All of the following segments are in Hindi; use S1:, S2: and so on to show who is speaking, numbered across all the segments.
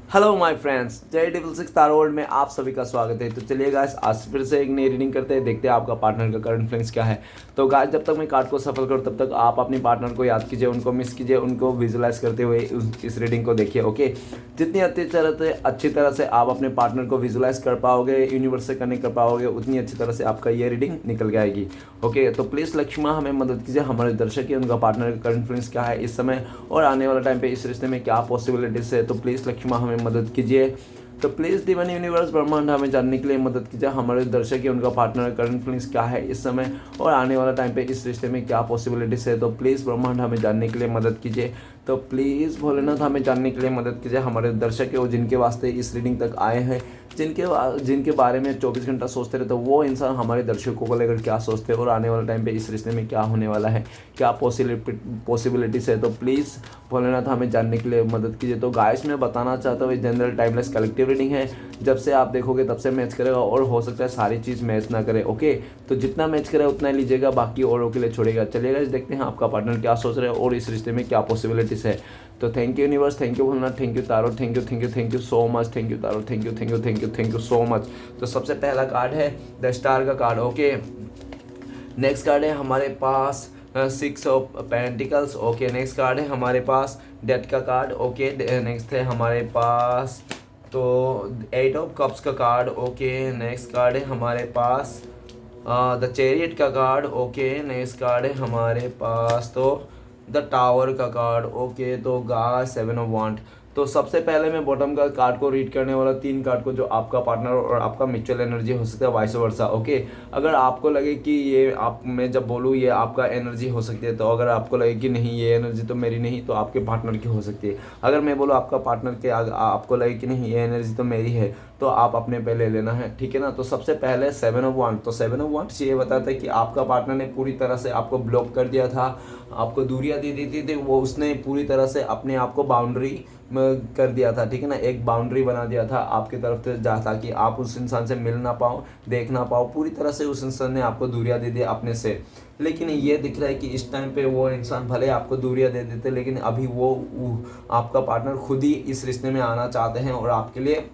S1: हेलो माय फ्रेंड्स, जय डबल सिक्स तारा वर्ल्ड में आप सभी का स्वागत है। तो चलिए गाइस, आज फिर से एक नई रीडिंग करते हैं। देखते हैं आपका पार्टनर का करंट फीलिंग्स क्या है। तो गाइस, जब तक मैं कार्ड को सफल करूँ तब तक आप अपने पार्टनर को याद कीजिए, उनको मिस कीजिए, उनको विजुलाइज करते हुए इस रीडिंग को देखिए। ओके, जितनी अच्छी तरह से आप अपने पार्टनर को विजुलाइज कर पाओगे, यूनिवर्स से कनेक्ट कर पाओगे, उतनी अच्छी तरह से आपका ये रीडिंग निकल जाएगी। ओके, तो प्लीज़ लक्ष्मा हमें मदद कीजिए, हमारे दर्शक है उनका पार्टनर का करंट फीलिंग्स क्या है इस समय और आने वाला टाइम पे इस रिश्ते में क्या पॉसिबिलिटीज है। तो प्लीज़ लक्ष्मा हमें मदद कीजिए। तो प्लीज़ डिवाइन यूनिवर्स ब्रह्मांड हमें जानने के लिए मदद कीजिए, हमारे दर्शक है उनका पार्टनर करंट फीलिंग्स क्या है इस समय और आने वाला टाइम पे इस रिश्ते में क्या पॉसिबिलिटीज है। तो प्लीज़ ब्रह्मांड हमें जानने के लिए मदद कीजिए। तो प्लीज़ भोलेनाथ हमें जानने के लिए मदद कीजिए, हमारे दर्शक है वो जिनके वास्ते इस रीडिंग तक आए हैं, जिनके बारे में 24 घंटा सोचते रहते, वो इंसान हमारे दर्शकों को लेकर क्या सोचते हैं और आने वाले टाइम पे इस रिश्ते में क्या होने वाला है, क्या पॉसिबिलिटीज है। तो प्लीज़ भोलेनाथ हमें जानने के लिए मदद कीजिए। तो गाइस, मैं बताना चाहता हूँ जनरल टाइमलेस कलेक्टिव रीडिंग है, जब से आप देखोगे तब से मैच करेगा और हो सकता है सारी चीज़ मैच ना करे। ओके, तो जितना मैच करे उतना ही लीजिएगा, बाकी औरों के लिए छोड़ेगा। चलिएगा, देखते हैं आपका पार्टनर क्या सोच रहे हैं और इस रिश्ते में क्या पॉसिबिलिटीज है। तो thank you universe, thank you Bholenath, thank you taro, thank you so much, thank you taro, thank you so much. तो सबसे पहला कार्ड है द स्टार का कार्ड। ओके, नेक्स्ट कार्ड है हमारे पास 6 of pentacles. Okay, next card है हमारे पास डेथ का कार्ड। ओके, नेक्स्ट है हमारे पास तो 8 ऑफ कप्स का कार्ड। ओके, नेक्स्ट कार्ड है हमारे पास द चैरियट का कार्ड। ओके, नेक्स्ट कार्ड है हमारे पास तो द टावर का कार्ड। ओके, तो गाइस 7 ऑफ वांड। तो सबसे पहले मैं बॉटम का कार्ड को रीड करने वाला, 3 कार्ड को, जो आपका पार्टनर और आपका म्यूचुअल एनर्जी हो सकता है, वाइस वर्सा। ओके, अगर आपको लगे कि ये आप, मैं जब बोलूँ ये आपका एनर्जी हो सकती है, तो अगर आपको लगे कि नहीं ये एनर्जी तो मेरी नहीं, तो आपके पार्टनर की हो सकती है। अगर मैं बोलूँ आपका पार्टनर के आपको लगे कि नहीं ये एनर्जी तो मेरी है, तो आप अपने पे ले लेना है, ठीक है ना। तो सबसे पहले 7 ऑफ वांड। तो 7 ऑफ वांड ये बताता है कि आपका पार्टनर ने पूरी तरह से आपको ब्लॉक कर दिया था, आपको दूरियां दे दी थी, वो उसने पूरी तरह से अपने आप को बाउंड्री कर दिया था, ठीक है ना। एक बाउंड्री बना दिया था आपकी तरफ से, जहाँ ताकि आप उस इंसान से मिल ना पाओ, देख ना पाओ। पूरी तरह से उस इंसान ने आपको दूरियां दे दी अपने से। लेकिन ये दिख रहा है कि इस टाइम पे वो इंसान भले आपको दूरियां दे देते, लेकिन अभी वो आपका पार्टनर खुद ही इस रिश्ते में आना चाहते हैं और आपके लिए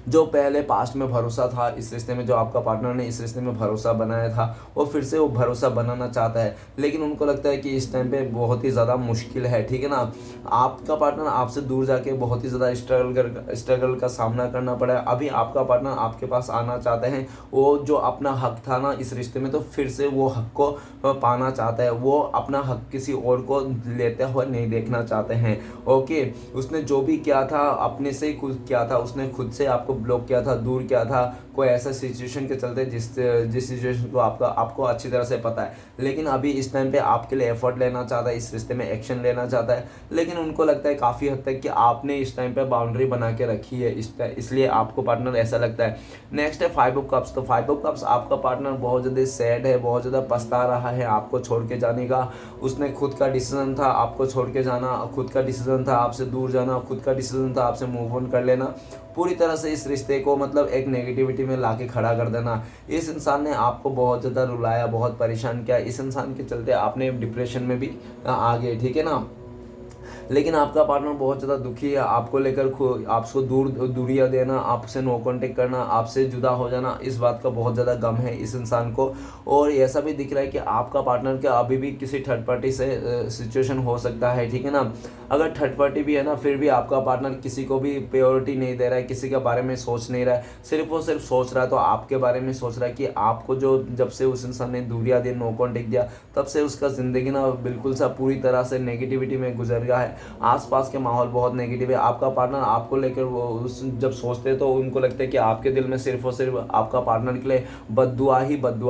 S1: जो पहले पास्ट में भरोसा था इस रिश्ते में, जो आपका पार्टनर ने इस रिश्ते में भरोसा बनाया था, वो फिर से वो भरोसा बनाना चाहता है। लेकिन उनको लगता है कि इस टाइम पे बहुत ही ज़्यादा मुश्किल है, ठीक है ना। आपका पार्टनर आपसे दूर जाके बहुत ही ज़्यादा स्ट्रगल का सामना करना पड़ा है। अभी आपका पार्टनर आपके पास आना चाहते हैं, वो जो अपना हक था ना इस रिश्ते में, तो फिर से वो हक को पाना चाहता है। वो अपना हक किसी और को लेते हुए नहीं देखना चाहते हैं। ओके, उसने जो भी किया था अपने से ही खुद किया था, उसने खुद से आपको ब्लॉक किया था, दूर किया था, कोई ऐसा सिचुएशन के चलते जिस सिचुएशन को आपको अच्छी तरह से पता है। लेकिन अभी इस टाइम पे आपके लिए एफर्ट लेना चाहता है, इस रिश्ते में एक्शन लेना चाहता है। लेकिन उनको लगता है काफ़ी हद तक कि आपने इस टाइम पे बाउंड्री बना के रखी है, इसलिए आपको पार्टनर ऐसा लगता है। नेक्स्ट है 5 ऑफ कप्स। तो 5 ऑफ कप्स, आपका पार्टनर बहुत ज़्यादा सैड है, बहुत ज़्यादा पछता रहा है आपको छोड़ के जाने का। उसने खुद का डिसीजन था आपको छोड़ के जाना, खुद का डिसीजन था आपसे दूर जाना, खुद का डिसीजन था आपसे मूव ऑन कर लेना, पूरी तरह से इस रिश्ते को मतलब एक नेगेटिविटी में लाके खड़ा कर देना। इस इंसान ने आपको बहुत ज़्यादा रुलाया, बहुत परेशान किया। इस इंसान के चलते आपने डिप्रेशन में भी आ गए, ठीक है ना। लेकिन आपका पार्टनर बहुत ज़्यादा दुखी है आपको लेकर, आपको दूरियां देना, आपसे नो कांटेक्ट करना, आपसे जुदा हो जाना, इस बात का बहुत ज़्यादा गम है इस इंसान को। और ऐसा भी दिख रहा है कि आपका पार्टनर का अभी भी किसी थर्ड पार्टी से सिचुएशन हो सकता है, ठीक है ना। अगर थर्ड पार्टी भी है ना, फिर भी आपका पार्टनर किसी को भी प्रायोरिटी नहीं दे रहा है, किसी के बारे में सोच नहीं रहा है, सिर्फ वो सिर्फ सोच रहा है तो आपके बारे में सोच रहा है कि आपको जो जब से उस इंसान ने दूरियां दी, नो कांटेक्ट दिया, तब से उसका ज़िंदगी ना बिल्कुल सा पूरी तरह से नेगेटिविटी में गुजर गया है। आसपास के माहौल बहुत नेगेटिव है। आपका पार्टनर आपको लेकर वो जब सोचते हैं तो उनको लगता है कि आपके दिल में सिर्फ और सिर्फ आपका पार्टनर के लिए बद्दुआ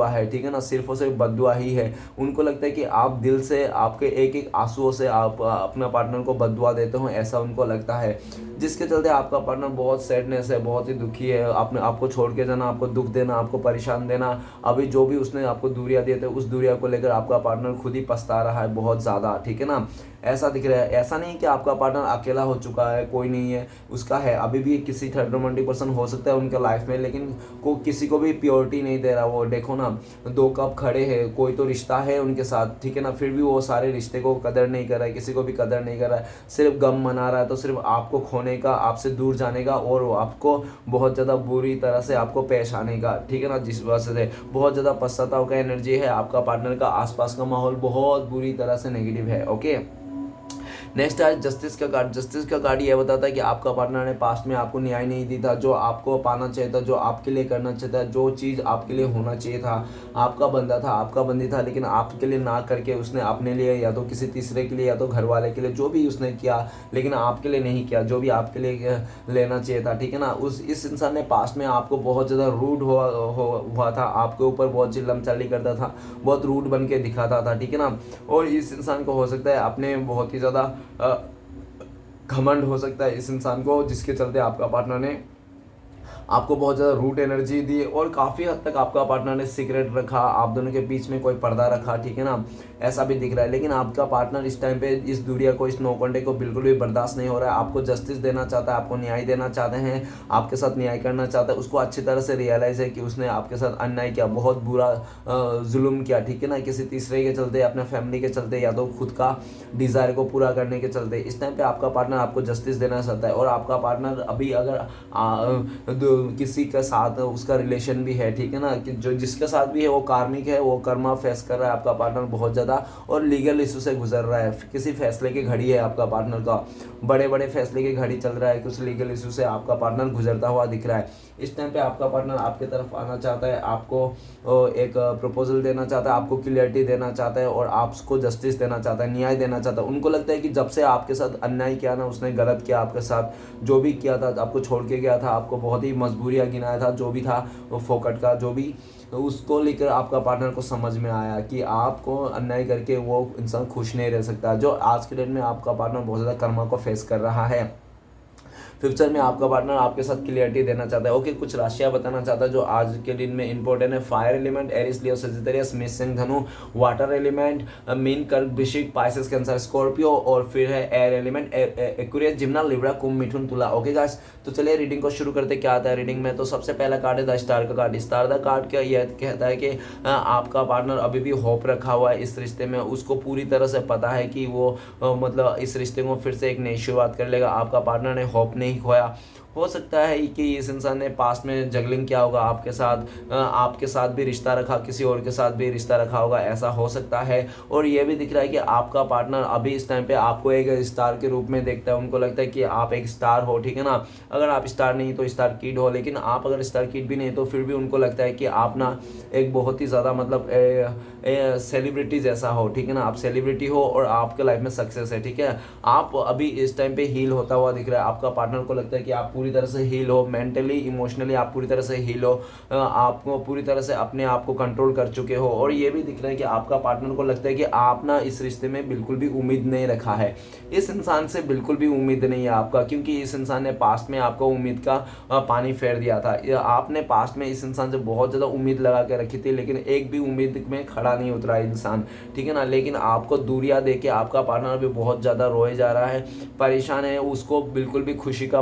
S1: है, ठीक है ना, सिर्फ और सिर्फ बद्दुआ ही है। उनको लगता है कि आप दिल से, आपके एक एक आंसुओं से आप अपना पार्टनर को बद्दुआ देते हो, ऐसा उनको लगता है। जिसके चलते आपका पार्टनर बहुत सैडनेस है, बहुत ही दुखी है। आपको छोड़ के जाना, आपको दुख देना, आपको परेशान देना, अभी जो भी उसने आपको दूरियां दिए थे उस दूरियां को लेकर आपका पार्टनर खुद ही पछता रहा है बहुत ज़्यादा, ठीक है ना। ऐसा दिख रहा है। ऐसा नहीं कि आपका पार्टनर अकेला हो चुका है, कोई नहीं है उसका है, अभी भी किसी थर्ड रोमांटिक पर्सन हो सकता है उनके लाइफ में, लेकिन किसी को भी प्योरिटी नहीं दे रहा। वो देखो ना, 2 कप खड़े हैं, कोई तो रिश्ता है उनके साथ, ठीक है ना, फिर भी वो सारे रिश्ते को कदर नहीं कर रहा है, किसी को भी कदर नहीं कर रहा है, सिर्फ गम मना रहा है। तो सिर्फ आपको खोने का, आपसे दूर जाने का और आपको बहुत ज़्यादा बुरी तरह से आपको पेश आने का, ठीक है ना, जिस वजह से बहुत ज़्यादा पश्चाताप का एनर्जी है आपका पार्टनर का। आसपास का माहौल बहुत बुरी तरह से नेगेटिव है। ओके, नेक्स्ट है जस्टिस का कार्ड। जस्टिस का कार्ड ये बताता है कि आपका पार्टनर ने पास्ट में आपको न्याय नहीं दी था, जो आपको पाना चाहिए था, जो आपके लिए करना चाहिए था, जो चीज़ आपके लिए होना चाहिए था। आपका बंदा था, आपका बंदी था, लेकिन आपके लिए ना करके उसने अपने लिए या तो किसी तीसरे के लिए या तो घर वाले के लिए जो भी उसने किया, लेकिन आपके लिए नहीं किया जो भी आपके लिए लेना चाहिए था, ठीक है ना। इस इंसान ने पास्ट में आपको बहुत ज़्यादा रूड हुआ था, आपके ऊपर बहुत चिल्लम चाली करता था, बहुत रूड बन के दिखाता था, ठीक है ना। और इस इंसान को हो सकता है अपने बहुत ही ज़्यादा घमंड हो सकता है इस इंसान को, जिसके चलते आपका पार्टनर ने आपको बहुत ज़्यादा रूट एनर्जी दी और काफ़ी हद तक आपका पार्टनर ने सीक्रेट रखा, आप दोनों के बीच में कोई पर्दा रखा, ठीक है ना, ऐसा भी दिख रहा है। लेकिन आपका पार्टनर इस टाइम पे इस दुनिया को, इस नो कॉन्टेक्ट को बिल्कुल भी बर्दाश्त नहीं हो रहा है, आपको जस्टिस देना चाहता है, आपको न्याय देना चाहते हैं, आपके साथ न्याय करना चाहता है। उसको अच्छी तरह से रियलाइज़ है कि उसने आपके साथ अन्याय किया, बहुत बुरा जुल्म किया, ठीक है ना, किसी तीसरे के चलते, अपने फैमिली के चलते या तो खुद का डिज़ायर को पूरा करने के चलते। इस टाइम पे आपका पार्टनर आपको जस्टिस देना चाहता है। और आपका पार्टनर अभी अगर किसी के साथ उसका रिलेशन भी है, ठीक है ना, कि जो जिसके साथ भी है वो कार्मिक है, वो कर्मा फेस कर रहा है आपका पार्टनर बहुत ज़्यादा, और लीगल इशू से गुजर रहा है, किसी फैसले की घड़ी है आपका पार्टनर का, बड़े बड़े फैसले की घड़ी चल रहा है, कुछ लीगल इशू से आपका पार्टनर गुजरता हुआ दिख रहा है। इस टाइम पे आपका पार्टनर आपके तरफ आना चाहता है, आपको एक प्रपोजल देना चाहता है, आपको क्लियरिटी देना चाहता है और आपको जस्टिस देना चाहता है, न्याय देना चाहता है। उनको लगता है कि जब से आपके साथ अन्याय किया ना, उसने गलत किया आपके साथ, जो भी किया था, आपको छोड़ के गया था, आपको बहुत ही मजबूरियाँ गिनाया था, जो भी था वो फोकट का जो भी, तो उसको लेकर आपका पार्टनर को समझ में आया कि आपको अन्याय करके वो इंसान खुश नहीं रह सकता, जो आज के डेट में आपका पार्टनर बहुत ज़्यादा कर्मा को फेस कर रहा है। फ्यूचर में आपका पार्टनर आपके साथ क्लियरिटी देना चाहता है। ओके, कुछ राशियां बताना चाहता है जो आज के दिन में इंपॉर्टेंट है। Fire element Aries Leo Sagittarius मेष सिंह धनु। वाटर एलिमेंट मीन कर्क वृश्चिक पाइसेस कैंसर स्कॉर्पियो। और फिर है एयर एलिमेंट एक्वेरियस जिम्ना लिब्रा कुंभ मिथुन तुला। ओके गाइस, तो चलिए रीडिंग को शुरू करते। क्या आता है रीडिंग में, तो सबसे पहला कार्ड है द स्टार का कार्ड। स्टार द कार्ड क्या यह कहता है कि आपका पार्टनर अभी भी होप रखा हुआ है इस रिश्ते में, उसको पूरी तरह से पता है कि वो मतलब इस रिश्ते को फिर से एक नई शुरुआत कर लेगा। आपका पार्टनर ने होप नहीं खोया। हो सकता है कि इस इंसान ने पास्ट में जगलिंग किया होगा आपके साथ भी रिश्ता रखा, किसी और के साथ भी रिश्ता रखा होगा, ऐसा हो सकता है। और ये भी दिख रहा है कि आपका पार्टनर अभी इस टाइम पे आपको एक स्टार के रूप में देखता है, उनको लगता है कि आप एक स्टार हो, ठीक है ना। अगर आप स्टार नहीं तो स्टार किड हो, लेकिन आप अगर स्टार किड भी नहीं तो फिर भी उनको लगता है कि आप ना एक बहुत ही ज़्यादा मतलब सेलिब्रिटी जैसा हो, ठीक है ना, आप सेलिब्रिटी हो और आपके लाइफ में सक्सेस है, ठीक है। आप अभी इस टाइम पे हील होता हुआ दिख रहा है। आपका पार्टनर को लगता है कि आप पूरी तरह से हील हो, मेंटली इमोशनली आप पूरी तरह से हील हो, आपको पूरी तरह से अपने आप को कंट्रोल कर चुके हो। और ये भी दिख रहा है कि आपका पार्टनर को लगता है कि आप ना इस रिश्ते में बिल्कुल भी उम्मीद नहीं रखा है, इस इंसान से बिल्कुल भी उम्मीद नहीं है आपका, क्योंकि इस इंसान ने पास्ट में आपको उम्मीद का पानी फेर दिया था। आपने पास्ट में इस इंसान से बहुत ज़्यादा उम्मीद लगा के रखी थी, लेकिन एक भी उम्मीद में खड़ा नहीं उतरा इंसान, ठीक है ना। लेकिन आपको दूरियां देके आपका पार्टनर भी बहुत ज़्यादा रोए जा रहा है, परेशान है, उसको बिल्कुल भी खुशी का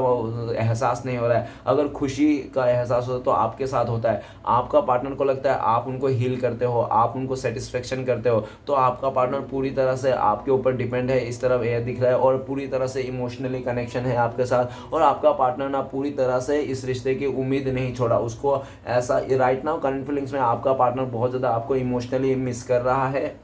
S1: एहसास नहीं हो रहा है। अगर खुशी का एहसास होता तो आपके साथ होता है। आपका पार्टनर को लगता है आप उनको हील करते हो, आप उनको सेटिस्फेक्शन करते हो, तो आपका पार्टनर पूरी तरह से आपके ऊपर डिपेंड है, इस तरफ यह दिख रहा है। और पूरी तरह से इमोशनली कनेक्शन है आपके साथ, और आपका पार्टनर ना पूरी तरह से इस रिश्ते की उम्मीद नहीं छोड़ा। उसको ऐसा राइट नाउ करंट फीलिंग्स में आपका पार्टनर बहुत ज़्यादा आपको इमोशनली मिस कर रहा है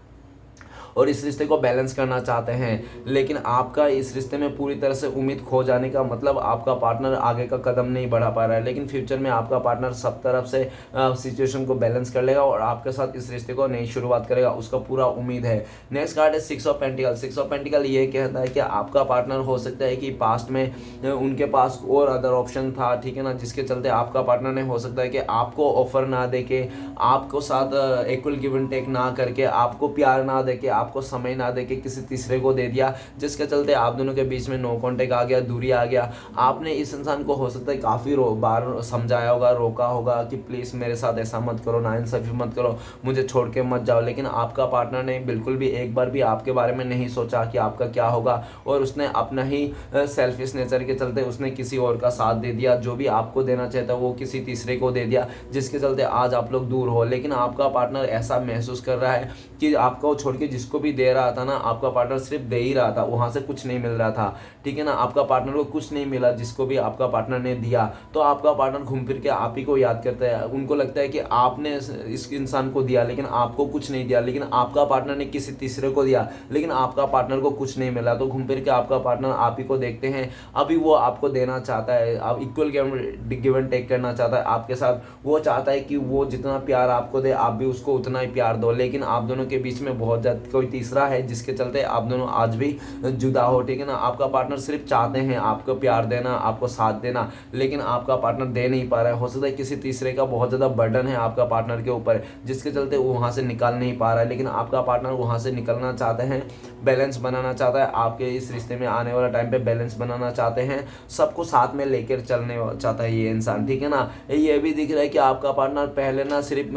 S1: और इस रिश्ते को बैलेंस करना चाहते हैं। लेकिन आपका इस रिश्ते में पूरी तरह से उम्मीद खो जाने का मतलब आपका पार्टनर आगे का कदम नहीं बढ़ा पा रहा है। लेकिन फ्यूचर में आपका पार्टनर सब तरफ से सिचुएशन को बैलेंस कर लेगा और आपके साथ इस रिश्ते को नई शुरुआत करेगा, उसका पूरा उम्मीद है। नेक्स्ट कार्ड है six of pentacle. Six of pentacle ये कहता है कि आपका पार्टनर हो सकता है कि पास्ट में उनके पास और अदर ऑप्शन था, ठीक है ना, जिसके चलते आपका पार्टनर ने हो सकता है कि आपको ऑफर ना दे के, आपको साथ इक्वल गिव एंड टेक ना करके, आपको प्यार ना दे के आपको समय ना दे के किसी तीसरे को दे दिया, जिसके चलते आप दोनों के बीच में नो कॉन्टेक्ट आ गया, दूरी आ गया। आपने इस इंसान को हो सकता है काफ़ी बार समझाया होगा, रोका होगा कि प्लीज़ मेरे साथ ऐसा मत करो, नाइंसाफ़ी मत करो, मुझे छोड़ के मत जाओ, लेकिन आपका पार्टनर ने बिल्कुल भी एक बार भी आपके बारे में नहीं सोचा कि आपका क्या होगा, और उसने अपना ही सेल्फिश नेचर के चलते उसने किसी और का साथ दे दिया। जो भी आपको देना चाहता वो किसी तीसरे को दे दिया, जिसके चलते आज आप लोग दूर हो। लेकिन आपका पार्टनर ऐसा महसूस कर रहा है कि आपको छोड़ के जिसको भी दे रहा था ना, आपका पार्टनर सिर्फ दे ही रहा था, वहाँ से कुछ नहीं मिल रहा था, ठीक है ना। आपका पार्टनर को कुछ नहीं मिला जिसको भी आपका पार्टनर ने दिया, तो आपका पार्टनर घूम फिर के आप ही को याद करता है। उनको लगता है कि आपने इस इंसान को दिया लेकिन आपको कुछ नहीं दिया, लेकिन आपका पार्टनर ने किसी तीसरे को दिया लेकिन आपका पार्टनर को कुछ नहीं मिला, तो घूम फिर के आपका पार्टनर आप ही को देखते हैं। अभी वो आपको देना चाहता है, आप इक्वल गिव एंड टेक करना चाहता है आपके साथ। वो चाहता है कि वो जितना प्यार आपको दे आप भी उसको उतना ही प्यार दो, लेकिन आप दोनों के बीच में बहुत ज़्यादा कोई तीसरा है जिसके चलते आप दोनों आज भी जुदा हो, ठीक है ना। आपका पार्टनर सिर्फ चाहते हैं आपको प्यार देना, आपको साथ देना, लेकिन आपका पार्टनर दे नहीं पा रहा है। हो सकता है किसी तीसरे का बहुत ज़्यादा बर्डन है आपका पार्टनर के ऊपर, जिसके चलते वो वहाँ से निकल नहीं पा रहा है, लेकिन आपका पार्टनर वहाँ से निकलना चाहते हैं, बैलेंस बनाना चाहता है, आपके इस रिश्ते में आने वाला टाइम पे बैलेंस बनाना चाहते हैं, सबको साथ में लेकर चलने चाहता है ये इंसान, ठीक है ना। ये भी दिख रहा है कि आपका पार्टनर पहले ना सिर्फ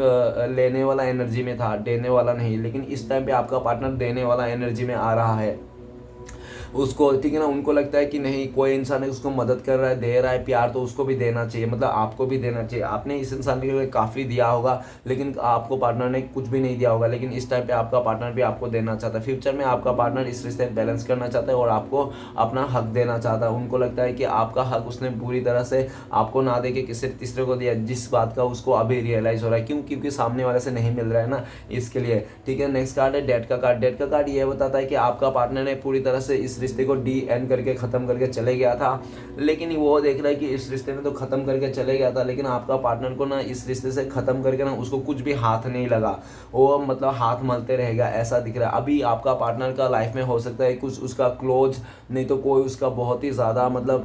S1: लेने वाला एनर्जी में था, देने वाला नहीं, लेकिन इस टाइम पे आपका पार्टनर देने वाला एनर्जी में आ रहा है उसको, ठीक है ना। उनको लगता है कि नहीं, कोई इंसान है उसको मदद कर रहा है, दे रहा है प्यार, तो उसको भी देना चाहिए, मतलब आपको भी देना चाहिए। आपने इस इंसान के लिए काफ़ी दिया होगा लेकिन आपको पार्टनर ने कुछ भी नहीं दिया होगा, लेकिन इस टाइम पे आपका पार्टनर भी आपको देना चाहता है। फ्यूचर में आपका पार्टनर इस रिश्ते में बैलेंस करना चाहता है और आपको अपना हक देना चाहता है। उनको लगता है कि आपका हक उसने पूरी तरह से आपको ना दे के किसी तीसरे को दिया, जिस बात का उसको अभी रियलाइज़ हो रहा है, क्योंकि सामने वाले से नहीं मिल रहा है ना, इसके लिए, ठीक है। नेक्स्ट कार्ड है डेथ का कार्ड। डेथ का कार्ड ये बताता है कि आपका पार्टनर ने पूरी तरह से इस रिश्ते को डी एंड करके ख़त्म करके चले गया था, लेकिन वो देख रहा है कि इस रिश्ते में तो ख़त्म करके चले गया था, लेकिन आपका पार्टनर को ना इस रिश्ते से ख़त्म करके ना उसको कुछ भी हाथ नहीं लगा, वो मतलब हाथ मलते रहेगा, ऐसा दिख रहा है। अभी आपका पार्टनर का लाइफ में हो सकता है कुछ उसका क्लोज, नहीं तो कोई उसका बहुत ही ज़्यादा मतलब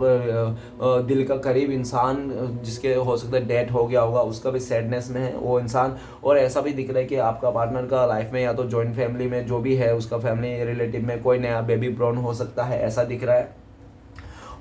S1: दिल का करीब इंसान जिसके हो सकता है डेथ हो गया होगा, उसका भी सैडनेस में है वो इंसान। और ऐसा भी दिख रहा है कि आपका पार्टनर का लाइफ में या तो जॉइंट फैमिली में जो भी है उसका फैमिली रिलेटिव में कोई नया बेबी ब्रॉन हो सकता है, ऐसा दिख रहा है।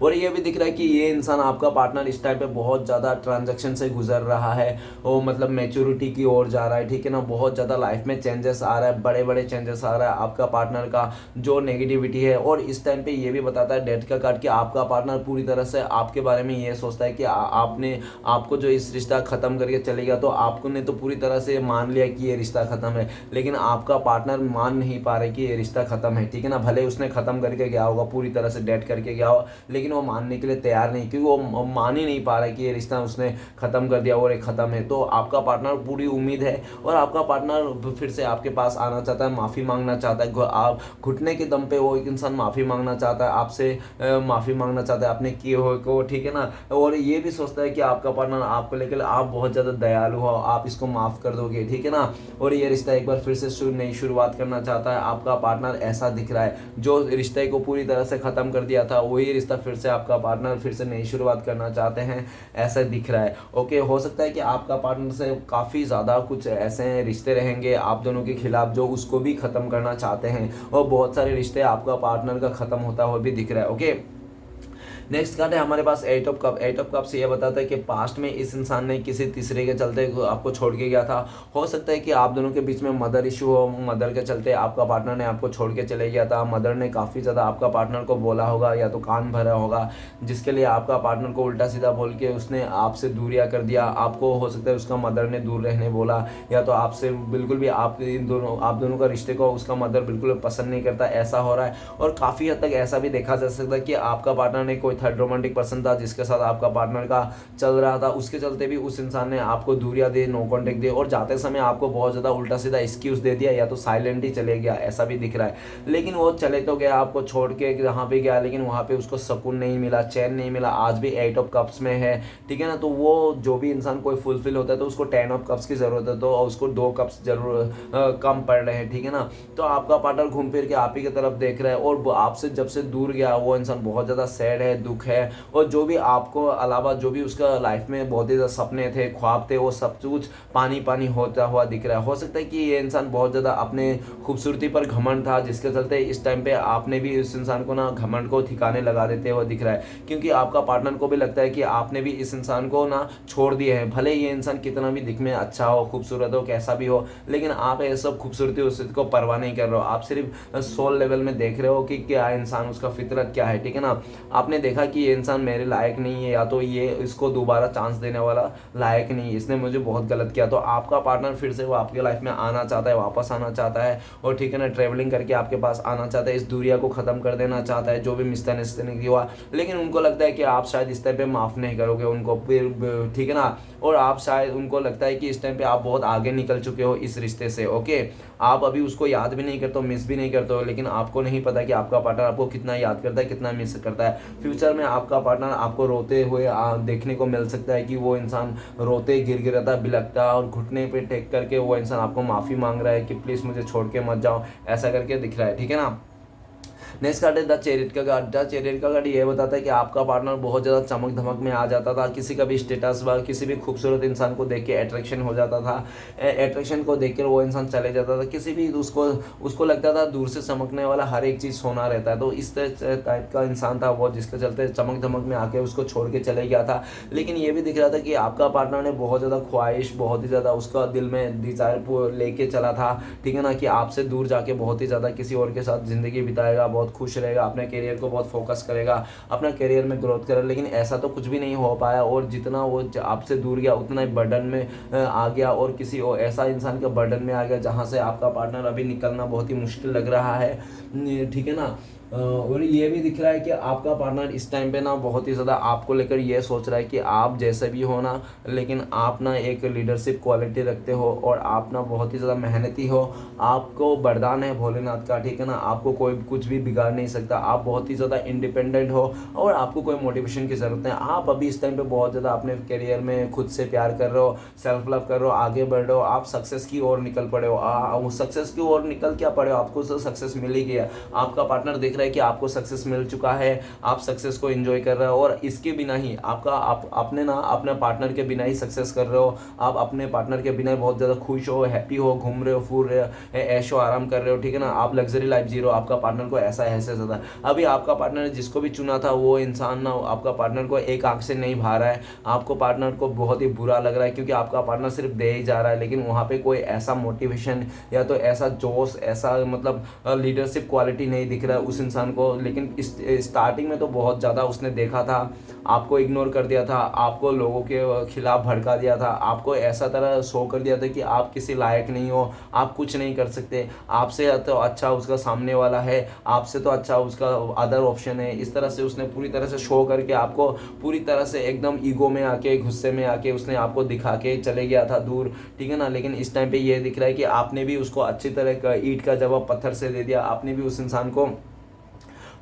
S1: और ये भी दिख रहा है कि ये इंसान आपका पार्टनर इस टाइम पे बहुत ज़्यादा ट्रांजैक्शन से गुजर रहा है, वो मतलब मैच्योरिटी की ओर जा रहा है, ठीक है ना। बहुत ज़्यादा लाइफ में चेंजेस आ रहा है, बड़े बड़े चेंजेस आ रहा है आपका पार्टनर का जो नेगेटिविटी है। और इस टाइम पे ये भी बताता है डेथ का कार्ड कि आपका पार्टनर पूरी तरह से आपके बारे में ये सोचता है कि आपने आपको जो इस रिश्ता ख़त्म करके चले गया, तो आपको ने तो पूरी तरह से मान लिया कि ये रिश्ता ख़त्म है, लेकिन आपका पार्टनर मान नहीं पा रहे कि ये रिश्ता ख़त्म है, ठीक है ना। भले उसने ख़त्म करके गया होगा, पूरी तरह से डेथ करके गया होगा, लेकिन वो मानने के लिए तैयार नहीं, क्योंकि वो मान ही नहीं पा रहा है कि ये रिश्ता उसने ख़त्म कर दिया और ये ख़त्म है। तो आपका पार्टनर पूरी उम्मीद है और आपका पार्टनर फिर से आपके पास आना चाहता है, माफ़ी मांगना चाहता है। आप घुटने के दम पे वो एक इंसान माफ़ी मांगना चाहता है आपसे, माफ़ी मांगना चाहता है अपने किए हुए को, ठीक है ना। और ये भी सोचता है कि आपका पार्टनर आपको लेकर आप बहुत ज़्यादा दयालु हो, आप इसको माफ़ कर दोगे, ठीक है ना। और ये रिश्ता एक बार फिर से नई शुरुआत करना चाहता है आपका पार्टनर, ऐसा दिख रहा है। जो रिश्ते को पूरी तरह से ख़त्म कर दिया था वही रिश्ता फिर से आपका पार्टनर फिर से नई शुरुआत करना चाहते हैं, ऐसा दिख रहा है। ओके, हो सकता है कि आपका पार्टनर से काफ़ी ज़्यादा कुछ ऐसे रिश्ते रहेंगे आप दोनों के खिलाफ जो उसको भी ख़त्म करना चाहते हैं, और बहुत सारे रिश्ते आपका पार्टनर का ख़त्म होता हुआ भी दिख रहा है। ओके, नेक्स्ट कार्ड है हमारे पास eight of cup. Eight of cup से ये बताता है कि पास्ट में इस इंसान ने किसी तीसरे के चलते आपको छोड़ के गया था। हो सकता है कि आप दोनों के बीच में मदर इशू हो, मदर के चलते आपका पार्टनर ने आपको छोड़ के चले गया था। मदर ने काफ़ी ज़्यादा आपका पार्टनर को बोला होगा या तो कान भरा होगा, जिसके लिए आपका पार्टनर को उल्टा सीधा बोल के उसने आपसे दूरियाँ कर दिया। आपको हो सकता है उसका मदर ने दूर रहने बोला, या तो आपसे बिल्कुल भी आप दोनों का रिश्ते को उसका मदर बिल्कुल पसंद नहीं करता, ऐसा हो रहा है। और काफ़ी हद तक ऐसा भी देखा जा सकता है कि आपका पार्टनर ने कोई थर्ड रोमांटिक पर्सन था जिसके साथ आपका पार्टनर का चल रहा था, उसके चलते भी उस इंसान ने आपको दूरियां दी, नो कॉन्टेक्ट दी, और जाते समय आपको बहुत ज़्यादा उल्टा सीधा एक्सक्यूज़ दे दिया, या तो साइलेंट ही चले गया, ऐसा भी दिख रहा है। लेकिन वो चले तो गया, आपको छोड़ के जहाँ पे गया, लेकिन वहाँ पे उसको सुकून नहीं मिला, चैन नहीं मिला। आज भी 8 ऑफ कप्स में है, ठीक है ना। तो वो जो भी इंसान कोई फुलफिल होता है तो उसको 10 ऑफ कप्स की ज़रूरत है, तो उसको 2 कप्स जरूर कम पड़ रहे हैं, ठीक है ना। तो आपका पार्टनर घूम फिर के आप ही की तरफ देख रहा है, और आपसे जब से दूर गया वो इंसान बहुत ज़्यादा सैड है, दुख है, और जो भी आपको अलावा जो भी उसका लाइफ में बहुत ही ज़्यादा सपने थे, ख्वाब थे, वो सब कुछ पानी पानी होता हुआ दिख रहा है। हो सकता है कि ये इंसान बहुत ज़्यादा अपने खूबसूरती पर घमंड था, जिसके चलते इस टाइम पे आपने भी इस इंसान को ना घमंड को ठिकाने लगा देते हुए दिख रहा है, क्योंकि आपका पार्टनर को भी लगता है कि आपने भी इस इंसान को ना छोड़ दिया है। भले ये इंसान कितना भी दिख में अच्छा हो, खूबसूरत हो, कैसा भी हो, लेकिन आप ये सब खूबसूरती उसको परवाह नहीं कर रहे हो। आप सिर्फ सोल लेवल में देख रहे हो कि क्या इंसान, उसका फितरत क्या है, ठीक है ना। आपने देखा कि ये इंसान मेरे लायक नहीं है, या तो ये इसको दोबारा चांस देने वाला लायक नहीं है, इसने मुझे बहुत गलत किया। तो आपका पार्टनर फिर से वो आपके लाइफ में आना चाहता है, वापस आना चाहता है, और ठीक है ना, ट्रैवलिंग करके आपके पास आना चाहता है, इस दूरिया को ख़त्म कर देना चाहता है, जो भी मिसअंडरस्टैंडिंग हुआ। लेकिन उनको लगता है कि आप शायद इस टाइम पे माफ़ नहीं करोगे उनको, फिर ठीक है ना, और आप शायद उनको लगता है कि इस टाइम पे आप बहुत आगे निकल चुके हो इस रिश्ते से। ओके, आप अभी उसको याद भी नहीं करते हो, मिस भी नहीं करते हो, लेकिन आपको नहीं पता कि आपका पार्टनर आपको कितना याद करता है, कितना मिस करता है। फ्यूचर में आपका पार्टनर आपको रोते हुए देखने को मिल सकता है कि वो इंसान रोते गिड़गिड़ाता, बिलखता, और घुटने पे टेक करके वो इंसान आपको माफ़ी मांग रहा है कि प्लीज़ मुझे छोड़ के मत जाओ, ऐसा करके दिख रहा है, ठीक है ना। नेक्स्ट कार्ड है द चैरियट का कार्ड। द चैरियट का कार्ड ये बताता है कि आपका पार्टनर बहुत ज़्यादा चमक धमक में आ जाता था, किसी का भी स्टेटस व किसी भी खूबसूरत इंसान को देख के अट्रैक्शन हो जाता था, अट्रैक्शन को देख कर वो इंसान चले जाता था, किसी भी उसको लगता था दूर से चमकने वाला हर एक चीज़ सोना रहता है। तो इस टाइप का इंसान था वो, जिसके चलते चमक धमक में आके उसको छोड़ के चले गया था। लेकिन ये भी दिख रहा था कि आपका पार्टनर ने बहुत ज़्यादा ख्वाहिश, बहुत ही ज़्यादा उसका दिल में डिज़ायर लेके चला था, ठीक है ना, कि आपसे दूर जाके बहुत ही ज़्यादा किसी और के साथ ज़िंदगी बिताएगा, बहुत खुश रहेगा, अपने करियर को बहुत फोकस करेगा, अपना करियर में ग्रोथ करेगा। लेकिन ऐसा तो कुछ भी नहीं हो पाया, और जितना वो आपसे दूर गया उतना ही बर्डन में आ गया, और किसी और ऐसा इंसान का बर्डन में आ गया जहाँ से आपका पार्टनर अभी निकलना बहुत ही मुश्किल लग रहा है, ठीक है ना। और ये भी दिख रहा है कि आपका पार्टनर इस टाइम पे ना बहुत ही ज़्यादा आपको लेकर ये सोच रहा है कि आप जैसे भी हो ना, लेकिन आप ना एक लीडरशिप क्वालिटी रखते हो, और आप ना बहुत ही ज़्यादा मेहनती हो, आपको वरदान है भोलेनाथ का, ठीक है ना, आपको कोई कुछ भी बिगाड़ नहीं सकता, आप बहुत ही ज़्यादा इंडिपेंडेंट हो, और आपको कोई मोटिवेशन की ज़रूरत नहीं। आप अभी इस टाइम पे बहुत ज़्यादा अपने करियर में खुद से प्यार कर रहे हो, सेल्फ लव कर रहे हो, आगे बढ़ रहे हो, आप सक्सेस की ओर निकल पड़े हो। सक्सेस की ओर निकल क्या पड़े हो, आपको तो सक्सेस मिल ही गया। आपका पार्टनर देख रहा है कि आपको सक्सेस मिल चुका है, आप सक्सेस को एंजॉय कर रहे हो, और इसके बिना ही आपने ना अपने पार्टनर के बिना ही सक्सेस कर रहे हो। आप अपने पार्टनर के बिना बहुत ज़्यादा खुश हो, हैप्पी हो, घूम रहे हो, फूर रहे हो, ऐशो आराम कर रहे हो, ठीक है ना, आप लग्जरी लाइफ जी रहे हो। आपका पार्टनर को ऐसा ज़्यादा अभी आपका पार्टनर ने जिसको भी चुना था वो इंसान ना आपका पार्टनर को एक आंख से नहीं भा रहा है। आपको पार्टनर को बहुत ही बुरा लग रहा है, क्योंकि आपका पार्टनर सिर्फ दे ही जा रहा है, लेकिन वहाँ पे कोई ऐसा मोटिवेशन या तो ऐसा जोश, ऐसा मतलब लीडरशिप क्वालिटी नहीं दिख रहा है उस इंसान को। लेकिन स्टार्टिंग में तो बहुत ज़्यादा उसने देखा था, आपको इग्नोर कर दिया था, आपको लोगों के खिलाफ भड़का दिया था, आपको ऐसा तरह शो कर दिया था कि आप किसी लायक नहीं हो, आप कुछ नहीं कर सकते, आपसे तो अच्छा उसका सामने वाला है, आपसे तो अच्छा उसका अदर ऑप्शन है। इस तरह से उसने पूरी तरह से शो करके आपको पूरी तरह से एकदम ईगो में आके, गुस्से में आके उसने आपको दिखा के चले गया था दूर, ठीक है ना। लेकिन इस टाइम पे ये दिख रहा है कि आपने भी उसको अच्छी तरह ईंट का जवाब पत्थर से दे दिया, आपने भी उस इंसान को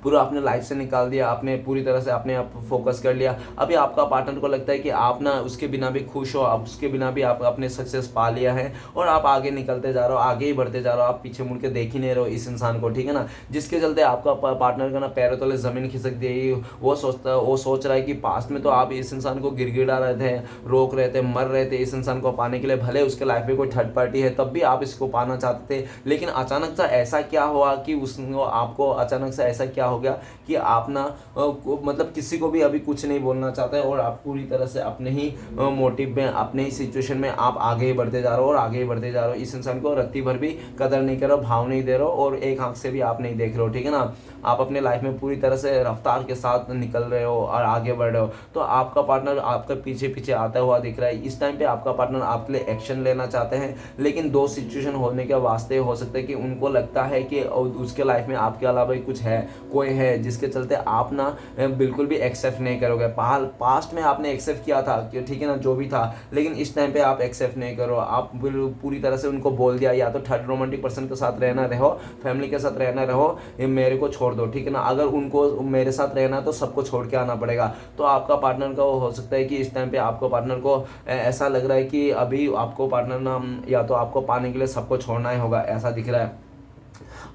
S1: पूरा अपने लाइफ से निकाल दिया, आपने पूरी तरह से अपने आप फोकस कर लिया। अभी आपका पार्टनर को लगता है कि आप ना उसके बिना भी खुश हो, आप उसके बिना भी आप अपने सक्सेस पा लिया है, और आप आगे निकलते जा रहे हो, आगे ही बढ़ते जा रहे हो, आप पीछे मुड़ के देख ही नहीं रहे हो इस इंसान को, ठीक है ना। जिसके चलते आपका पार्टनर का ना पैरों तले ज़मीन खिसक दी। वो सोच रहा है कि पास्ट में तो आप इस इंसान को गिड़गिड़ा रहे थे, रोक रहे थे, मर रहे थे इस इंसान को पाने के लिए, भले उसके लाइफ में कोई थर्ड पार्टी है तब भी आप इसको पाना चाहते थे। लेकिन अचानक से ऐसा क्या हुआ कि उसको आपको अचानक से ऐसा क्या हो गया कि आप ना मतलब किसी को भी अभी कुछ नहीं बोलना चाहते, और आप पूरी तरह से अपने ही मोटिव में, अपने ही सिचुएशन में आप आगे ही बढ़ते जा रहे हो, और आगे ही बढ़ते जा रहे हो। इस इंसान को रत्ती भर भी कदर नहीं कर रहे हो, भाव नहीं दे रहे हो, और एक आंख से भी आप नहीं देख रहे हो, ठीक है ना। आप अपने लाइफ में पूरी तरह से रफ्तार के साथ निकल रहे हो और आगे बढ़ रहे हो। तो आपका पार्टनर आपके पीछे पीछे आता हुआ दिख रहा है। इस टाइम पे आपका पार्टनर आपके लिए एक्शन लेना चाहते हैं, लेकिन दो सिचुएशन होने के वास्ते हो सकता है कि उनको लगता है कि उसके लाइफ में आपके अलावा कुछ है, कोई है, जिसके चलते आप ना बिल्कुल भी एक्सेप्ट नहीं करोगे। पास्ट में आपने एक्सेप्ट किया था कि ठीक है ना, जो भी था, लेकिन इस टाइम पे आप एक्सेप्ट नहीं करो। आप पूरी तरह से उनको बोल दिया, या तो थर्ड रोमांटिक पर्सन के साथ रहना रहो, फैमिली के साथ रहना रहो, ये मेरे को छोड़ दो, ठीक है ना। अगर उनको मेरे साथ रहना है तो सबको छोड़ के आना पड़ेगा। तो आपका पार्टनर का हो सकता है कि इस टाइम पे आपको पार्टनर को ऐसा लग रहा है कि अभी आपको पार्टनर ना, या तो आपको पाने के लिए सबको छोड़ना ही होगा, ऐसा दिख रहा है।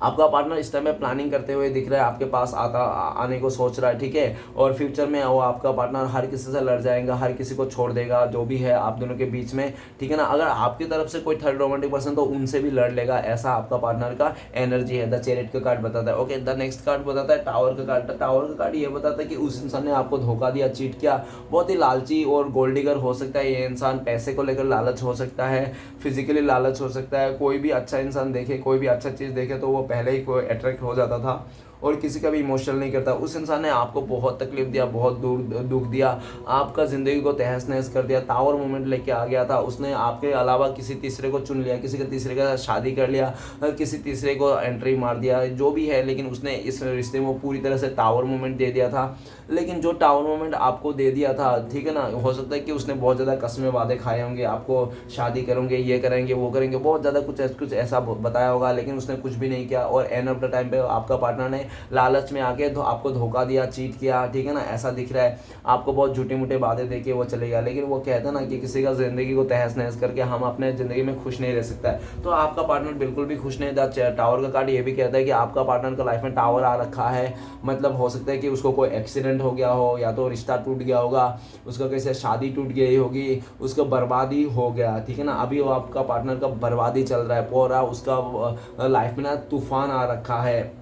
S1: आपका पार्टनर इस टाइम पे प्लानिंग करते हुए दिख रहा है, आपके पास आने को सोच रहा है, ठीक है। और फ्यूचर में वो आपका पार्टनर हर किसी से लड़ जाएगा, हर किसी को छोड़ देगा, जो भी है आप दोनों के बीच में, ठीक है ना। अगर आपकी तरफ से कोई थर्ड रोमांटिक पर्सन तो उनसे भी लड़ लेगा, ऐसा आपका पार्टनर का एनर्जी है। द चैरियट का कार्ड बताता है। ओके, द नेक्स्ट कार्ड बताता है टावर का कार्ड। टावर का कार्ड ये बताता है कि उस इंसान ने आपको धोखा दिया, चीट किया, बहुत ही लालची और गोल्ड डिगर हो सकता है ये इंसान। पैसे को लेकर लालच हो सकता है, फिजिकली लालच हो सकता है। कोई भी अच्छा इंसान देखे, कोई भी अच्छा चीज़ देखे तो वो पहले ही कोई अट्रैक्ट हो जाता था और किसी का भी इमोशनल नहीं करता। उस इंसान ने आपको बहुत तकलीफ दिया, बहुत दुख दिया, आपका ज़िंदगी को तहस नहस कर दिया, टावर मोमेंट लेके आ गया था। उसने आपके अलावा किसी तीसरे को चुन लिया, किसी के तीसरे के साथ शादी कर लिया, किसी तीसरे को एंट्री मार दिया, जो भी है, लेकिन उसने इस रिश्ते में पूरी तरह से टावर मोमेंट दे दिया था। लेकिन जो टावर मोमेंट आपको दे दिया था, ठीक है ना, हो सकता है कि उसने बहुत ज़्यादा कस्में वादे खाए होंगे, आपको शादी करेंगे, ये करेंगे, वो करेंगे, बहुत ज़्यादा कुछ ऐसा बताया होगा, लेकिन उसने कुछ भी नहीं किया। और एंड ऑफ द टाइम पे आपका पार्टनर ने लालच में आके आपको धोखा दिया, चीट किया, ठीक है ना, ऐसा दिख रहा है। आपको बहुत झूठी मूठी बातें देके वो चले गया। लेकिन वो कहता है ना कि किसी का ज़िंदगी को तहस नहस करके हम अपने ज़िंदगी में खुश नहीं रह सकता है। तो आपका पार्टनर बिल्कुल भी खुश नहीं था। टावर का कार्ड ये भी कहता है कि आपका पार्टनर का लाइफ में टावर आ रखा है, मतलब हो सकता है कि उसको कोई एक्सीडेंट हो गया हो, या तो रिश्ता टूट गया होगा, उसका कैसे शादी टूट गई होगी, उसका बर्बादी हो गया, ठीक है ना। अभी वो आपका पार्टनर का बर्बादी चल रहा है, पूरा उसका लाइफ में ना तूफान आ रखा है।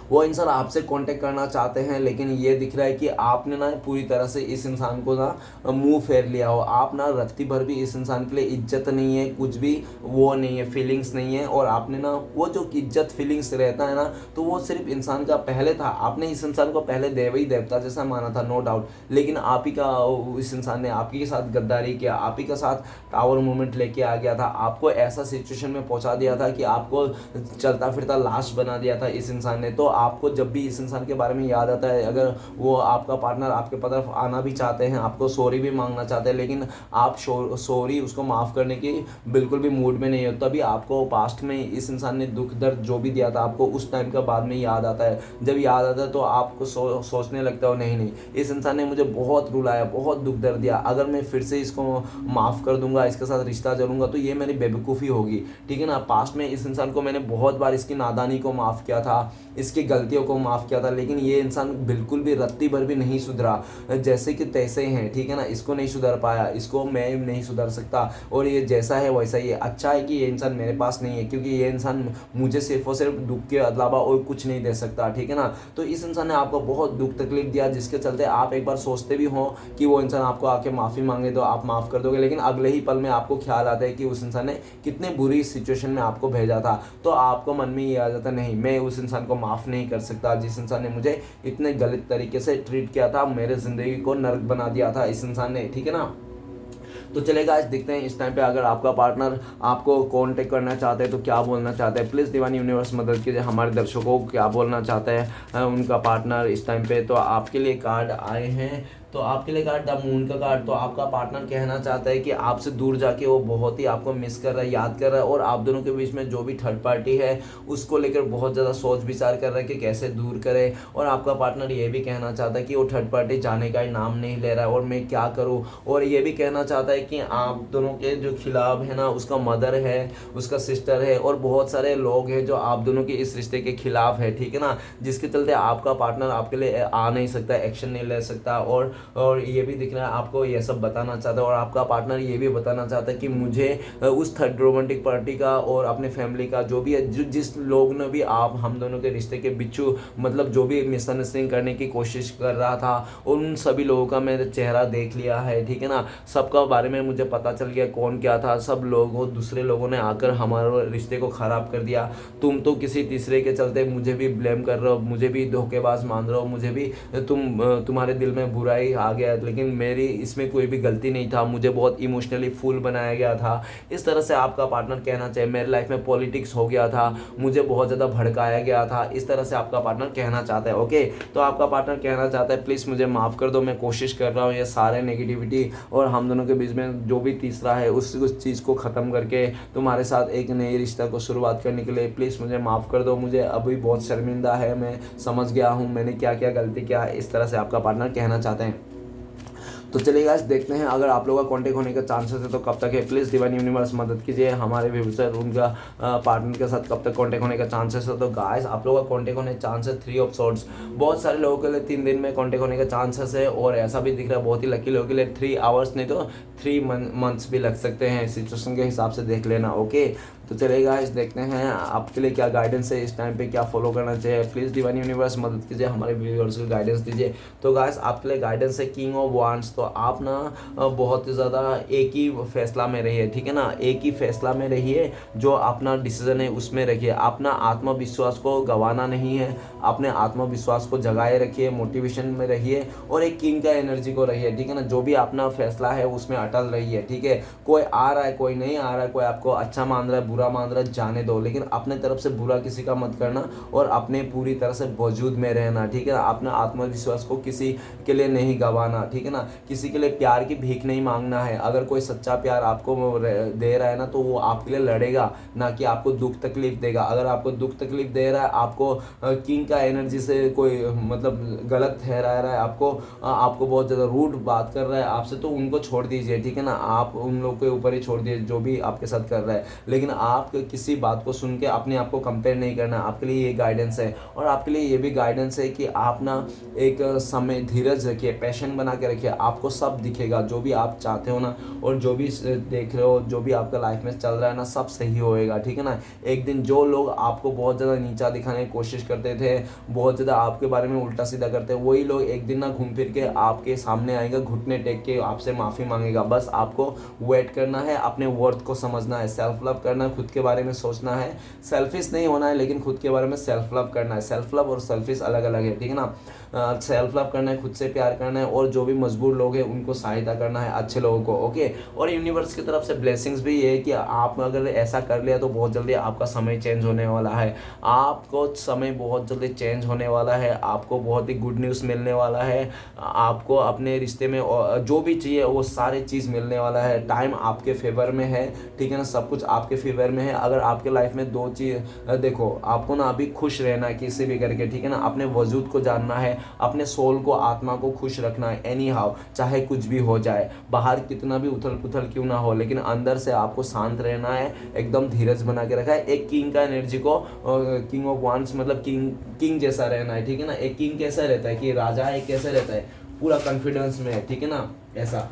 S1: वो इंसान आपसे कांटेक्ट करना चाहते हैं, लेकिन ये दिख रहा है कि आपने ना पूरी तरह से इस इंसान को ना मुंह फेर लिया हो। आप ना रत्ती भर भी इस इंसान के लिए इज्जत नहीं है, कुछ भी वो नहीं है, फीलिंग्स नहीं है। और आपने ना वो जो इज्जत फीलिंग्स रहता है ना, तो वो सिर्फ इंसान का पहले था। आपने इस इंसान को पहले देवी देवता जैसा माना था, नो डाउट, लेकिन आप ही का इस इंसान ने आपके के साथ गद्दारी किया, आप ही के साथ टावर मूवमेंट लेके आ गया था, आपको ऐसा सिचुएशन में पहुंचा दिया था कि आपको चलता फिरता लाश बना दिया था इस इंसान ने। तो आपको जब भी इस इंसान के बारे में याद आता है, अगर वो आपका पार्टनर आपके तरफ आना भी चाहते हैं, आपको सॉरी भी मांगना चाहते हैं, लेकिन आप सॉरी उसको माफ़ करने की बिल्कुल भी मूड में नहीं हो, तभी आपको पास्ट में इस इंसान ने दुख दर्द जो भी दिया था आपको, उस टाइम का बाद में याद आता है। जब याद आता है तो आपको सोचने लगता हो, नहीं नहीं, इस इंसान ने मुझे बहुत रुलाया, बहुत दुख दर्द दिया, अगर मैं फिर से इसको माफ़ कर दूंगा, इसके साथ रिश्ता जोड़ूंगा तो ये मेरी बेवकूफ़ी होगी, ठीक है ना। पास्ट में इस इंसान को मैंने बहुत बार इसकी नादानी को माफ़ किया था, इसकी गलतियों को माफ़ किया था, लेकिन ये इंसान बिल्कुल भी रत्ती भर भी नहीं सुधरा, जैसे कि तैसे हैं, ठीक है ना। इसको नहीं सुधर पाया, इसको मैं नहीं सुधर सकता, और ये जैसा है वैसा ही है। अच्छा है कि ये इंसान मेरे पास नहीं है, क्योंकि ये इंसान मुझे सिर्फ और सिर्फ दुख के अलावा और कुछ नहीं दे सकता, ठीक है ना। तो इस इंसान ने आपको बहुत दुख तकलीफ दिया, जिसके चलते आप एक बार सोचते भी हो कि वो इंसान आपको आके माफ़ी मांगे तो आप माफ़ कर दोगे, लेकिन अगले ही पल में आपको ख्याल आता है कि उस इंसान ने कितने बुरी सिचुएशन में आपको भेजा था। तो आपको मन में ये आ जाता, नहीं, मैं उस इंसान को माफ़ नहीं कर सकता, जिस इंसान ने मुझे इतने गलत तरीके से ट्रीट किया था, मेरे ज़िंदगी को नर्क बना दिया था इस इंसान ने, ठीक है ना। तो चलेगा, आज देखते हैं इस टाइम पे अगर आपका पार्टनर आपको कांटेक्ट करना चाहते हैं तो क्या बोलना चाहते हैं। प्लीज़ डिवाइन यूनिवर्स मदद कीजिए, हमारे दर्शकों को क्या बोलना चाहते हैं उनका पार्टनर इस टाइम पे। तो आपके लिए कार्ड आए हैं, तो आपके लिए कार्ड द मून का कार्ड। तो आपका पार्टनर कहना चाहता है कि आपसे दूर जाके वो बहुत ही आपको मिस कर रहा है, याद कर रहा है, और आप दोनों के बीच में जो भी थर्ड पार्टी है उसको लेकर बहुत ज़्यादा सोच विचार कर रहा है कि कैसे दूर करे। और आपका पार्टनर ये भी कहना चाहता है कि वो थर्ड पार्टी जाने का ही नाम नहीं ले रहा है और मैं क्या करूँ। और ये भी कहना चाहता है कि आप दोनों के जो खिलाफ है ना, उसका मदर है, उसका सिस्टर है, और बहुत सारे लोग हैं जो आप दोनों के इस रिश्ते के खिलाफ है, ठीक है ना। जिसके चलते आपका पार्टनर आपके लिए आ नहीं सकता, एक्शन नहीं ले सकता। और ये भी दिख रहा है आपको ये सब बताना चाहता है, और आपका पार्टनर ये भी बताना चाहता है कि मुझे उस थर्ड रोमांटिक पार्टी का और अपने फैमिली का जो भी है, जिस लोग ने भी आप हम दोनों के रिश्ते के बिच्छू मतलब जो भी मिसअंडरस्टैंडिंग करने की कोशिश कर रहा था, उन सभी लोगों का मैंने चेहरा देख लिया है, ठीक है ना। सबका बारे में मुझे पता चल गया कौन क्या था। सब लोगों दूसरे लोगों ने आकर हमारे रिश्ते को ख़राब कर दिया। तुम तो किसी तीसरे के चलते मुझे भी ब्लेम कर रहे हो, मुझे भी धोखेबाज मान रहे हो, मुझे भी तुम्हारे दिल में बुराई आ गया, लेकिन मेरी इसमें कोई भी गलती नहीं था, मुझे बहुत इमोशनली फूल बनाया गया था। इस तरह से आपका पार्टनर कहना चाहिए। मेरे लाइफ में पॉलिटिक्स हो गया था, मुझे बहुत ज़्यादा भड़काया गया था, इस तरह से आपका पार्टनर कहना चाहता है। ओके, तो आपका पार्टनर कहना चाहता है प्लीज़ मुझे माफ़ कर दो, मैं कोशिश कर रहा हूँ ये सारे नेगेटिविटी और हम दोनों के बीच में जो भी तीसरा है उस चीज़ को ख़त्म करके तुम्हारे साथ एक नई रिश्ता को शुरुआत करने के लिए प्लीज़ मुझे माफ़ कर दो। मुझे अभी बहुत शर्मिंदा है, मैं समझ गया हूँ मैंने क्या क्या गलती किया, इस तरह से आपका पार्टनर कहना चाहते हैं। तो चलिए गाइस देखते हैं अगर आप लोगों का कांटेक्ट होने का चांसेस है तो कब तक है। प्लीज़ डिवाइन यूनिवर्स मदद कीजिए हमारे व्यूअर उनका पार्टनर के साथ कब तक कांटेक्ट होने का चांसेस है। तो गाइस आप लोगों का कांटेक्ट होने का चांसेस 3 ऑफ सॉर्ड्स, बहुत सारे लोगों के लिए 3 दिन में कांटेक्ट होने का चांसेस है और ऐसा भी दिख रहा है बहुत ही लकी लोगों के लिए 3 आवर्स नहीं तो 3 मंथ्स भी लग सकते हैं, सिचुएशन के हिसाब से देख लेना। ओके तो चलिए गाइस देखते हैं आपके लिए क्या गाइडेंस है, इस टाइम पे क्या फॉलो करना चाहिए। प्लीज़ डिवाइन यूनिवर्स मदद कीजिए हमारे व्यूअर्स को गाइडेंस दीजिए। तो गाइस आपके लिए गाइडेंस है किंग ऑफ वांड्स। तो आप ना बहुत ही ज़्यादा एक ही फैसला में रहिए, ठीक है ना, एक ही फैसला में रहिए, जो अपना डिसीजन है उसमें रखिए। अपना आत्मविश्वास को गंवाना नहीं है, अपने आत्मविश्वास को जगाए रखिए, मोटिवेशन में रहिए और एक किंग का एनर्जी को रहिए, ठीक है ना। जो भी अपना फैसला है उसमें अटल रहिए, ठीक है। कोई आ रहा है कोई नहीं आ रहा है, कोई आपको अच्छा मान रहा है बुरा मान रहा है, जाने दो, लेकिन अपने तरफ से बुरा किसी का मत करना और अपने पूरी तरह से वजूद में रहना, ठीक है ना। अपने आत्मविश्वास को किसी के लिए नहीं गंवाना, ठीक है ना। किसी के लिए प्यार की भीख नहीं मांगना है। अगर कोई सच्चा प्यार आपको दे रहा है ना तो वो आपके लिए लड़ेगा, ना कि आपको दुख तकलीफ देगा। अगर आपको दुख तकलीफ दे रहा है, आपको किंग का एनर्जी से कोई मतलब गलत ठहरा रहा है, आपको बहुत ज़्यादा रूड बात कर रहा है आपसे, तो उनको छोड़ दीजिए, ठीक है ना। आप उन लोग के ऊपर ही छोड़ दीजिए जो भी आपके साथ कर रहा है, लेकिन आप किसी बात को सुन के अपने आप को कंपेयर नहीं करना। आपके लिए ये गाइडेंस है और आपके लिए ये भी गाइडेंस है कि आप ना एक समय धीरज रखिए, पैशन बना के रखिए, आपको सब दिखेगा जो भी आप चाहते हो ना, और जो भी देख रहे हो, जो भी आपका लाइफ में चल रहा है ना, सब सही होएगा, ठीक है ना। एक दिन जो लोग आपको बहुत ज़्यादा नीचा दिखाने की कोशिश करते थे, बहुत ज़्यादा आपके बारे में उल्टा सीधा करते हैं, वही लोग एक दिन ना घूम फिर के आपके सामने आएगा, घुटने टेक के आपसे माफ़ी मांगेगा। बस आपको वेट करना है, अपने वर्थ को समझना है, सेल्फ लव करना है, खुद के बारे में सोचना है, सेल्फिश नहीं होना है, लेकिन खुद के बारे में सेल्फ लव करना है। सेल्फ लव और सेल्फिश अलग अलग है, ठीक है ना। सेल्फ लव करना है, खुद से प्यार करना है, और जो भी मजबूर लोग हैं उनको सहायता करना है, अच्छे लोगों को। ओके और यूनिवर्स की तरफ से ब्लेसिंग्स भी ये है कि आप अगर ऐसा कर लिया तो बहुत जल्दी आपका समय चेंज होने वाला है, आपको समय बहुत जल्दी चेंज होने वाला है, आपको बहुत ही गुड न्यूज़ मिलने वाला है, आपको अपने रिश्ते में जो भी चाहिए वो सारी चीज़ मिलने वाला है। टाइम आपके फेवर में है, ठीक है ना, सब कुछ आपके फेवर में है। अगर आपके लाइफ में 2 चीज़ देखो, आपको ना अभी खुश रहना है किसी भी करके, ठीक है ना, अपने वजूद को जानना है, अपने सोल को, आत्मा को खुश रखना है एनी हाउ, चाहे कुछ भी हो जाए, बाहर कितना भी उथल पुथल क्यों ना हो, लेकिन अंदर से आपको शांत रहना है, एकदम धीरज बना के रखा है। एक किंग का एनर्जी को, किंग ऑफ वांड्स मतलब किंग जैसा रहना है, ठीक है ना। एक किंग कैसा रहता है कि राजा है, कैसे रहता है, पूरा कॉन्फिडेंस में है, ठीक है ना, ऐसा।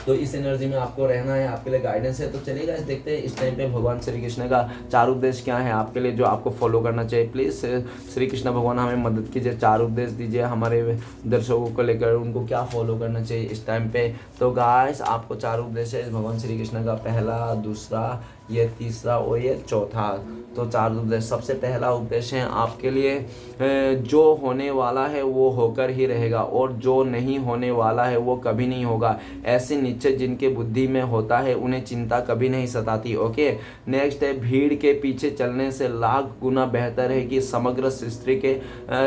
S1: तो इस एनर्जी में आपको रहना है, आपके लिए गाइडेंस है। तो चलिएगा इस देखते हैं इस टाइम पे भगवान श्री कृष्ण का 4 उपदेश क्या है आपके लिए, जो आपको फॉलो करना चाहिए। प्लीज़ श्री कृष्ण भगवान हमें मदद कीजिए, 4 उपदेश दीजिए हमारे दर्शकों को लेकर, उनको क्या फॉलो करना चाहिए इस टाइम पे। तो गाइस आपको 4 उपदेश है भगवान श्री कृष्ण का, पहला, दूसरा, ये तीसरा और ये चौथा। तो 4 उपदेश। सबसे पहला उपदेश है आपके लिए, जो होने वाला है वो होकर ही रहेगा और जो नहीं होने वाला है वो कभी नहीं होगा। ऐसे निश्चय जिनके बुद्धि में होता है उन्हें चिंता कभी नहीं सताती। ओके नेक्स्ट है, भीड़ के पीछे चलने से लाख गुना बेहतर है कि समग्र सृष्टि के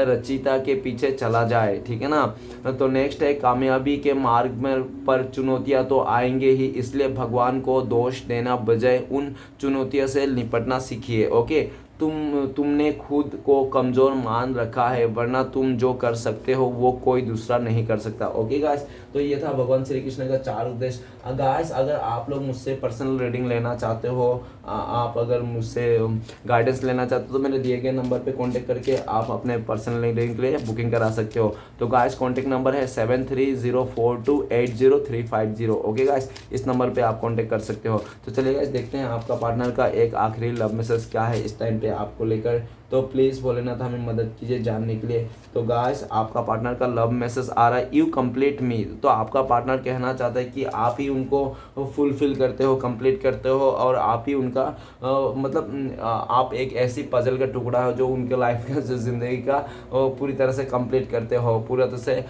S1: रचिता के पीछे चला जाए, ठीक है ना। तो नेक्स्ट है, कामयाबी के मार्ग में पर चुनौतियां तो आएंगे ही, इसलिए भगवान को दोष देना बजाय उन चुनौतियों से निपटना सीखिए। ओके तुमने खुद को कमज़ोर मान रखा है, वरना तुम जो कर सकते हो वो कोई दूसरा नहीं कर सकता। ओके गाइस, तो ये था भगवान श्री कृष्ण का 4 उपदेश। गाइस अगर आप लोग मुझसे पर्सनल रीडिंग लेना चाहते हो, आप अगर मुझसे गाइडेंस लेना चाहते हो तो मेरे दिए गए नंबर पे कांटेक्ट करके आप अपने पर्सनल रीडिंग के लिए बुकिंग करा सकते हो। तो गाइस कांटेक्ट नंबर है 7304280350। ओके गाइस, इस नंबर पे आप कांटेक्ट कर सकते हो। तो चलिए गाइस देखते हैं आपका पार्टनर का एक आखिरी लव मैसेज क्या है इस टाइम पे आपको लेकर। तो प्लीज़ भोलेनाथ हमें मदद कीजिए जानने के लिए। तो गाइस आपका पार्टनर का लव मैसेज आ रहा है, यू कंप्लीट मी। तो आपका पार्टनर कहना चाहता है कि आप ही उनको फुलफिल करते हो, कंप्लीट करते हो, और आप ही उनका मतलब आप एक ऐसी पजल का टुकड़ा हो जो उनके लाइफ का, जो ज़िंदगी का पूरी तरह से कंप्लीट करते हो, पूरा तरह से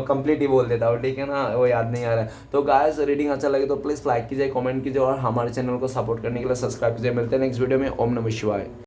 S1: कंप्लीट ही बोल देता हो, ठीक है ना, वो याद नहीं आ रहा है। तो गाइस रीडिंग अच्छा लगे तो प्लीज़ लाइक कीजिए, कमेंट कीजिए और हमारे चैनल को सपोर्ट करने के लिए सब्सक्राइब कीजिए। मिलते हैं नेक्स्ट वीडियो में। ओम नमः शिवाय।